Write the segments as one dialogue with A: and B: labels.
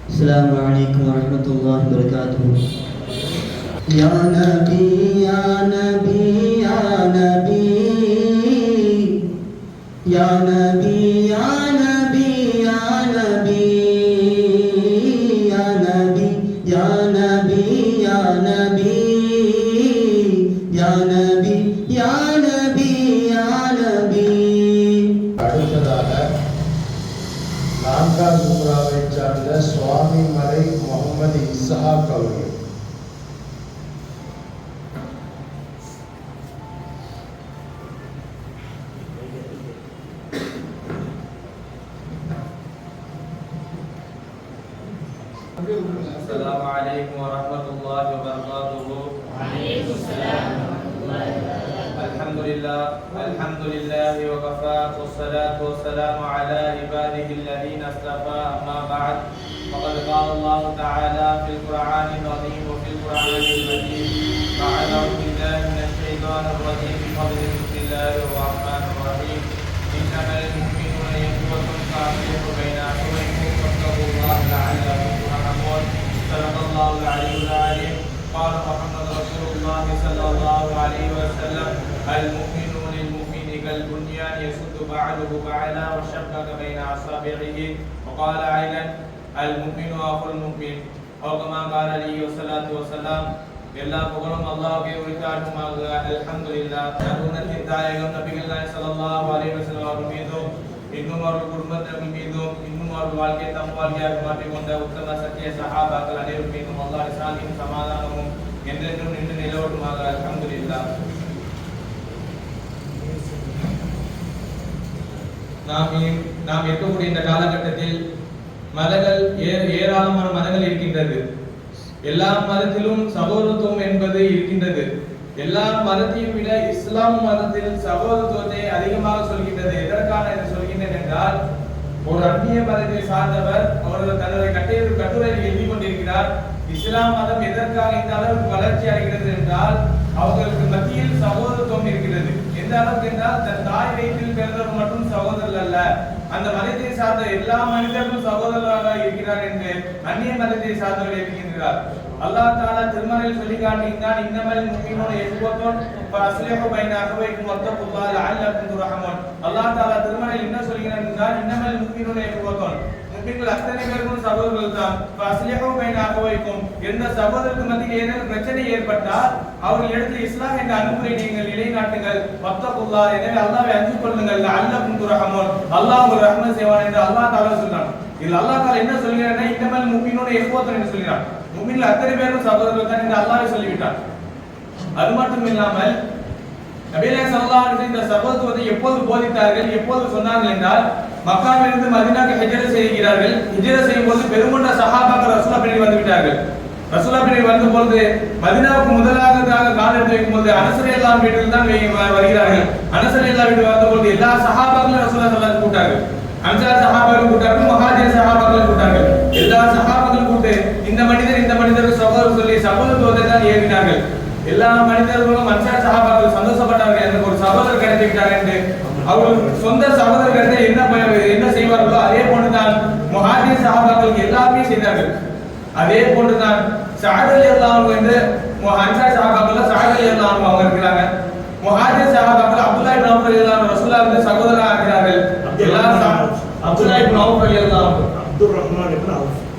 A: السلام عليكم ورحمة الله وبركاته. يا نبي يا نبي يا نبي يا نبي يا نبي يا نبي يا نبي يا نبي يا نبي يا نبي يا نبي يا نبي.
B: அடுத்ததாக நான்காம் சூறாவை சார்ந்த சுவாமி மலை முகமது இஸ்ஹாக் அவர்கள்.
C: السلام عليكم ورحمة الله وبركاته.
D: وعليكم السلام ورحمة الله وبركاته.
C: الحمد لله وكفى والصلاة والسلام على عباده الذين اصطفى. أما بعد فقد قال الله تعالى في القرآن العظيم وفي القرآن المجيد بعد أعوذ بالله من الشيطان الرجيم بسم الله الرحمن الرحيم. إنما المؤمنون إخوة فأصلحوا بين أخويكم واتقوا الله لعلكم ترحمون. صدق الله العلي العظيم. قال محمد رسول الله صلى الله عليه وسلم المؤمن للمؤمن كالبنيان يشد بعضه بعضا وشبك بين أصابعه. وقال أيضا المؤمن أخو المؤمن. أو كما قال عليه الصلاة والسلام. எல்லா புகழும் அல்லாஹ்வுக்கே உரித்தாகுமாக. அல்ஹம்துலில்லாஹ். நபியின் தாயகம் நபிகள் நாயகம் ஸல்லல்லாஹு அலைஹி வஸல்லம் அவர்கள் மீதும் இன்னும் அவர்கள் குடும்பத்தினர் மீதும் இன்னும் அவர்கள் வாழ்க்கையை தம் வாழ்க்கையாக மாற்றிக்கொண்ட உத்தம சத்திய சஹாபாக்கள் அனைவரும் மீதும் அல்லாஹ்வின் சாந்தியும் சமாதானமும் என்றென்றும் நின்று நிலவட்டுமாக. அல்ஹம்துலில்லாஹ். நாம் இருக்கக்கூடிய இந்த காலகட்டத்தில் மதங்கள் ஏராளமான மதங்கள் இருக்கின்றது. எல்லா மதத்திலும் சகோதரத்துவம் என்பது இருக்கின்றது. எல்லா மதத்தையும் விட இஸ்லாம் மதத்தில் சகோதரத்துவத்தை அதிகமாக சொல்கின்றது. எதற்கான இதை சொல்கின்றேன் என்றால், ஒரு அந்நிய மதத்தை சார்ந்தவர் அவர்கள் தன்னுடைய கட்டுரையில் எழுதி கொண்டிருக்கிறார், இஸ்லாம் மதம் எதற்காக இந்த அளவுக்கு வளர்ச்சி அடைகிறது என்றால் அவர்களுக்கு மத்தியில் சகோதரத்துவம் இருக்கிறது. எந்த அளவுக்கு என்றால், தன் தாய் வயிற்றில் பிறந்தவர் மட்டும் சகோதரர் அல்ல, அந்த மதத்தை சார்ந்த எல்லா மனிதர்களும் சகோதரராக இருக்கிறார் என்று அந்நிய மதத்தை சார்ந்தவர்கள் இருக்கின்றார். அல்லாஹ் தஆலா திருமறையில் சொல்லி காட்டுகின்றான், இன்னமல் முஃமினூன இஹ்வத்துன் ஃபஅஸ்லிஹு பைன அஹ்வைக்கும் வத்தகுல்லாஹ லஅல்லகும் துர்ஹமூன். அல்லாஹ் தஆலா திருமறையில் என்ன சொல்கிறான் என்றால், இன்னமல் முஃமினூன இஹ்வத்துன், முஃமின்கள் அத்தனை பேரும் சகோதரர்கள் தான். ஃபஅஸ்லிஹு பைன அஹ்வைக்கும், எந்த சகோதரருக்கு மத்தியில் ஏதேனும் பிரச்சனை ஏற்பட்டால் அவர்கள் எடுத்து இஸ்லாம் என்ற அனுப்புரை நீங்கள் நிலைநாட்டுங்கள். வத்தகுல்லாஹ், எனவே அல்லாஹ்வை அஞ்சிக் கொள்ளுங்கள். லஅல்லகும் துர்ஹமூன், அல்லாஹ் உங்களுக்கு ரஹ்மத் செய்வான் என்று அல்லாஹ் தஆலா சொல்றான். இதில் அல்லாஹ் தஆலா என்ன சொல்கிறான், இன்னமல் முஃமினூன இஹ்வத்துன் என்று சொல்கிறான். முஃமின்கள் அத்தனை பேரும் சகோதரர்கள் தான் என்று அல்லாஹ் சொல்லிவிட்டார். அது மட்டும் இல்லாமல் நபிகள் ஸல்லல்லாஹு அலைஹி வஸல்லம் இந்த சகோதரத்துவத்தை எப்போது போதித்தார்கள், எப்போது சொன்னார்கள் என்றால், மக்காவிலிருந்து மதீனாவுக்கு ஹிஜ்ரத் செய்கிறார்கள். ஹிஜ்ரத் செய்யும்போது பெருங்கொண்ட சஹாபாக்கள் ரசூலுல்லாஹ் பின்னாடி வந்து விட்டார்கள். ரசூலுல்லாஹ் பின்னாடி வந்த பொழுது மதீனாவுக்கு முதலாவதாக கால் எடுத்து வைக்கும்போது அனஸ் ரலியல்லாஹு அன்ஹு வீட்டில் தான் வருகிறார்கள். அனஸ் ரலியல்லாஹு அன்ஹு வீட்டுக்கு வந்தபோது எல்லா சஹாபாக்களும் ரசூலுல்லாஹ் ஸல்லல்லாஹு அலைஹி வஸல்லம் கூட்டார்கள். அன்சார் சஹாபாக்கள் கூட்டார்கள், முஹாஜிர் சஹாபாக்கள் கூட்டார்கள். எல்லா சஹாபாக்கள் கூட்டு இந்த மனிதர் சகோதரர் சொல்லி சகோதரத்துவத்தை தான் ஏறினார்கள். எல்லா மனிதர்களும் அன்சார் சஹாபாக்கள் சந்தோஷப்பட்டார்கள், எனக்கு ஒரு சகோதரர் கிடைத்து விட்டார் என்று. அவர்கள் சொந்த சகோதரர்களை என்ன செய்வார்களோ அதே போன்றுதான் முஹாஜிர் சஹாபாக்கள் எல்லாமே செய்தார்கள். அதே போன்றுதான் சஅத் ரலியல்லாஹு அன்ஹு என்று அன்சார் சஹாபாக்கள் சஅத் ரலியல்லாஹு அன்ஹு அவங்க இருக்கிறாங்க. முஹாஜிர் சஹாபாக்கள் அப்துல்லாஹ் இப்னு அவுஃப் ரலியல்லாஹு அன்ஹு ரசூலுல்லாஹ்வுக்கு சகோதரராக ஆகிறார்கள். எல்லா அப்துல்லாஹ் இப்னு அவுஃப் ரலியல்லாஹு அன்ஹு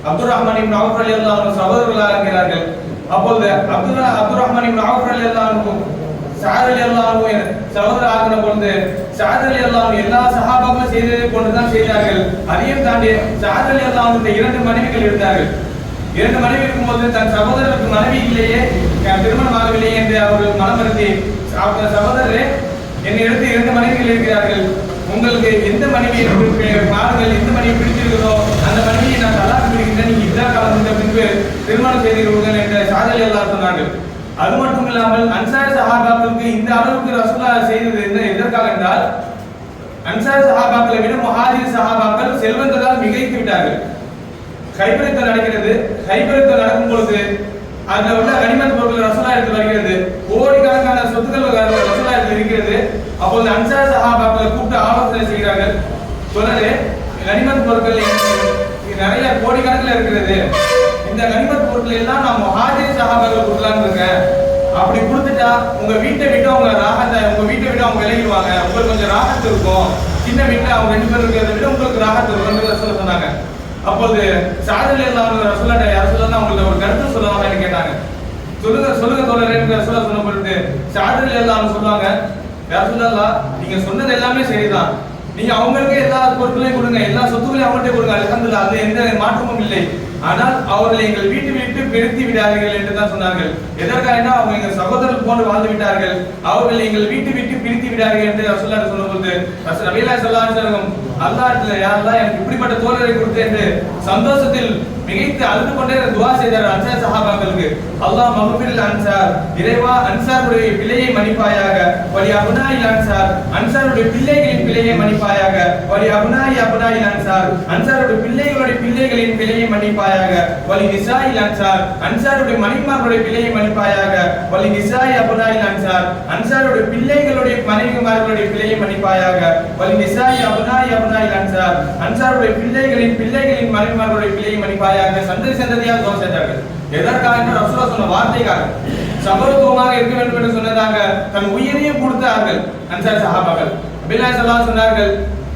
C: அப்துர் ரஹ்மான் இப்னு அவுஃப் ரலியல்லாஹு அன்ஹு சகோதரர்களாக இருக்கிறார்கள். அப்பொழுது அப்துர் ரஹ்மான் இப்னு அவுஃப் ரலியல்லாஹு அன்ஹு சஅத் ரலியல்லாஹு அன்ஹு சகோதரர் ஆகின பொழுது சஅத் ரலியல்லாஹு அன்ஹு எல்லா சஹாபாக்களும் செய்ததை போன்றுதான் செய்தார்கள். அதையும் தாண்டி சஅத் ரலியல்லாஹு அன்ஹு இரண்டு மனைவிகள் இருந்தார்கள். இரண்டு மனைவி இருக்கும்போது தன் சகோதரருக்கு மனைவி இல்லையே, திருமணம் ஆகவில்லையே என்று அவர்கள் மனம் வருந்தி, சகோதரரே, என்னை எடுத்து இரண்டு மனைவிகள் இருக்கிறார்கள், உங்களுக்கு எந்த மனைவி பாருங்கள், எந்த மனைவி பிடிச்சிருக்கிறதோ அந்த மனைவியை நான் தலாக் பிடிக்கின்றேன், நீங்க இதா காலத்துக்கு பின்பு திருமணம் செய்திருக்கிறீர்கள் என்று சஅத் ரலியல்லாஹு சொன்னார்கள். அது மட்டும் இல்லாமல் அன்சார் சஹாபாக்களுக்கு இந்த அளவுக்கு ரசூலுல்லாஹ் செய்தது எதற்காக என்றால், அன்சார் சஹாபாக்களை விட முஹாஜிர் சஹாபாக்கள் செல்வந்தரால் மிகைத்து விட்டார்கள். ஹைபர் நடக்கிறது. ஹைபர் நடக்கும் பொழுது அதுல உள்ள கனிமத் பொருட்கள் ரசூலுல்லாஹ் எடுத்து வருகிறது. கோடிக்கணக்கான சொத்துக்கள் ரசூலுல்லாஹ் எடுத்து இருக்கிறது. அப்போது அன்சார் சஹாபாக்களை கூப்பிட்டு ஆலோசனை செய்கிறார்கள். தொடர்ந்து கனிமத் பொருட்கள் நிறைய கோடிக்கணக்கில் இருக்கிறது, இந்த கனிமத் பொருட்கள் எல்லாம் நான் முஹாஜிர் சஹாபாக்கள் கொடுக்கலான்னு இருக்கேன். அப்படி கொடுத்துட்டா உங்க வீட்டை விட்டு அவங்க ராகத்தை, உங்க வீட்டை விட்டு அவங்க விலகிடுவாங்க, உங்களுக்கு கொஞ்சம் ராகத்து இருக்கும். சின்ன வீட்டுல அவங்க 2 பேர் இருக்கிறத விட உங்களுக்கு ராகத்து இருக்கும்னு சொன்னாங்க. அப்போது சாதல் எல்லாம் ரசூலுல்லாஹ் யார் சொல்லலாம் அவங்களுக்கு ஒரு கருத்து சொல்லலாம்னு கேட்டாங்க. சொல்லுங்க தோழரே ரசூலுல்லாஹ் சொன்ன பொழுது சாதல் எல்லாம் சொல்லுவாங்க, யார் சொல்லலாம் நீங்க சொன்னது எல்லாமே சரிதான், நீங்க அவங்களுக்கு எல்லா பொருட்களையும் கொடுங்க, எல்லா சொத்துக்களையும் அவங்கள்ட்ட கொடுங்க, அல்ஹம்துலில்லாஹ், அது எந்த மாற்றமும் இல்லை. ஆனால் அவர்களை எங்கள் வீட்டு விட்டு பிரித்து விடாதீர்கள் என்று தான் சொன்னார்கள். எதற்காக அவங்க எங்கள் சகோதரர்கள் போன்று வாழ்ந்து விட்டார்கள், அவர்கள் எங்கள் வீட்டு விட்டு பிரித்து விடாதீர்கள் என்று ரசூலுல்லாஹ் சொன்னபோது நபியல்லாஹ் ஸல்லல்லாஹு அலைஹி வஸல்லம் அல்லாஹ்விடத்தில் யா அல்லாஹ் எனக்கு இப்படிப்பட்ட தோழரை கொடுத்து என்று சந்தோஷத்தில் மிகைத்து அழுது கொண்டே துஆ செய்தார் அன்சார் சஹாபாக்களுக்கு. அல்லாஹ் மக்ஃபிரில் அன்சார், இறைவா அன்சாருடைய பிழையை மன்னிப்பாயாக, வலி அப்னாயில் அன்சார், அன்சாருடைய பிள்ளைகளின் பிழையை மன்னிப்பாயாக, வலி அப்னாயில் அன்சார், அன்சாருடைய பிள்ளைகளுடைய பிள்ளைகளின் பிழையை மன்னிப்பாயாக, வலி நிசாயில் அன்சார், அன்சாருடைய மனைவிமார்களுடைய பிழையை மன்னிப்பாயாக, வலி நிசாய் அப்னாயில் அன்சார், அன்சாருடைய பிள்ளைகளுடைய மனைவிமார்களுடைய பிழையை மன்னிப்பாயாக, வலி நிசாய் அப்னாயில் அன்சார், அன்சாருடைய பிள்ளைகளின் பிள்ளைகளின் மனைவிமார்களுடைய பிழையை மன்னிப்பாயாக. சந்ததியாக துஆ செய்தார்கள். எதற்காக? ரசூலுல்லாஹ் சொன்ன வார்த்தைக்காக, சபரத்துவமாக இருக்க வேண்டும் என்று சொன்னதாக தன் உயிரையும் கொடுத்தார்கள் அன்சார் சஹாபாக்கள். நபியல்லாஹ் ஸல்லல்லாஹு சொன்னார்கள்,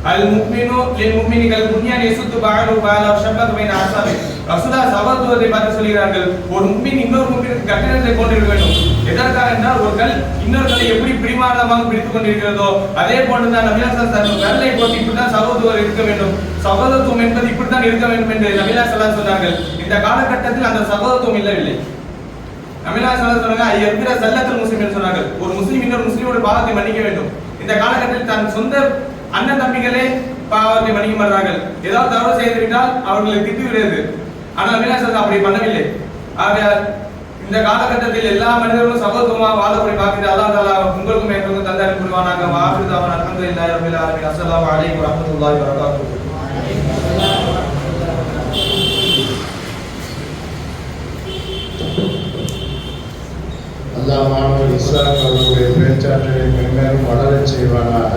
C: அல் முஃமினு லில் முஃமினி கல் புன்யான் யசுத்து பஅது பஅல ஷபத் பைன அஸாபி. ரசூலுல்லாஹ் சபரத்துவத்தை பார்த்து சொல்கிறார்கள், ஒரு முஃமின் இன்னொரு முஃமினுக்கு கட்டிடத்தை கொண்டிருக்க வேண்டும். எதற்காக என்றால் ஒரு கல் இன்னொரு கல்லை எப்படி பிடிமானமாக பிடித்துக் கொண்டிருக்கிறதோ அதே போன்றுதான் நபியல்லாஹ் ஸல்லல்லாஹு அலைஹி வஸல்லம் கல்லை போட்டு இப்படிதான் சகோதரர் இருக்க வேண்டும், சகோதரத்துவம் என்பது இப்படித்தான் இருக்க வேண்டும் என்று நபியல்லாஹ் ஸல்லல்லாஹு அலைஹி வஸல்லம் சொன்னார்கள். இந்த காலகட்டத்தில் அந்த சகோதரத்துவம் இல்லவில்லை. நபியல்லாஹ் ஸல்லல்லாஹு அலைஹி வஸல்லம் ஐயர்கிற சல்லத்துல் முஸ்லிம் சொன்னார்கள், ஒரு முஸ்லிம் இன்னொரு முஸ்லிமோட பாவத்தை மன்னிக்க வேண்டும். இந்த காலகட்டத்தில் தன் சொந்த அண்ணன் தம்பிகளே பாவத்தை மன்னிக்க மாட்டார்கள், ஏதாவது தவறு செய்துவிட்டால் அவர்களை திட்டி விடுவது. ஆனால் நபியல்லாஹ் ஸல்லல்லாஹு அப்படி பண்ணவில்லை. ஆக இந்த காலகட்டத்தில் எல்லா மனிதர்களும் சகோதரமாக வாழக்கூடிய பாக்கியத்தை அல்லாஹ் தஆலா உங்களுக்கும் எனக்கும் தந்தரி புரிவானாக. வாஹிரு தஅவானா அல்ஹம்துலில்லாஹி ரப்பில் ஆலமீன். அஸ்ஸலாமு அலைக்கும் வரஹ்மத்துல்லாஹி வபரகாத்துஹு.
B: அல்லாஹ் மாணவர் இஸ்லாம் அவர்களுடைய பேச்சாற்றலை மென்மேலும் வளரச் செய்வானாக.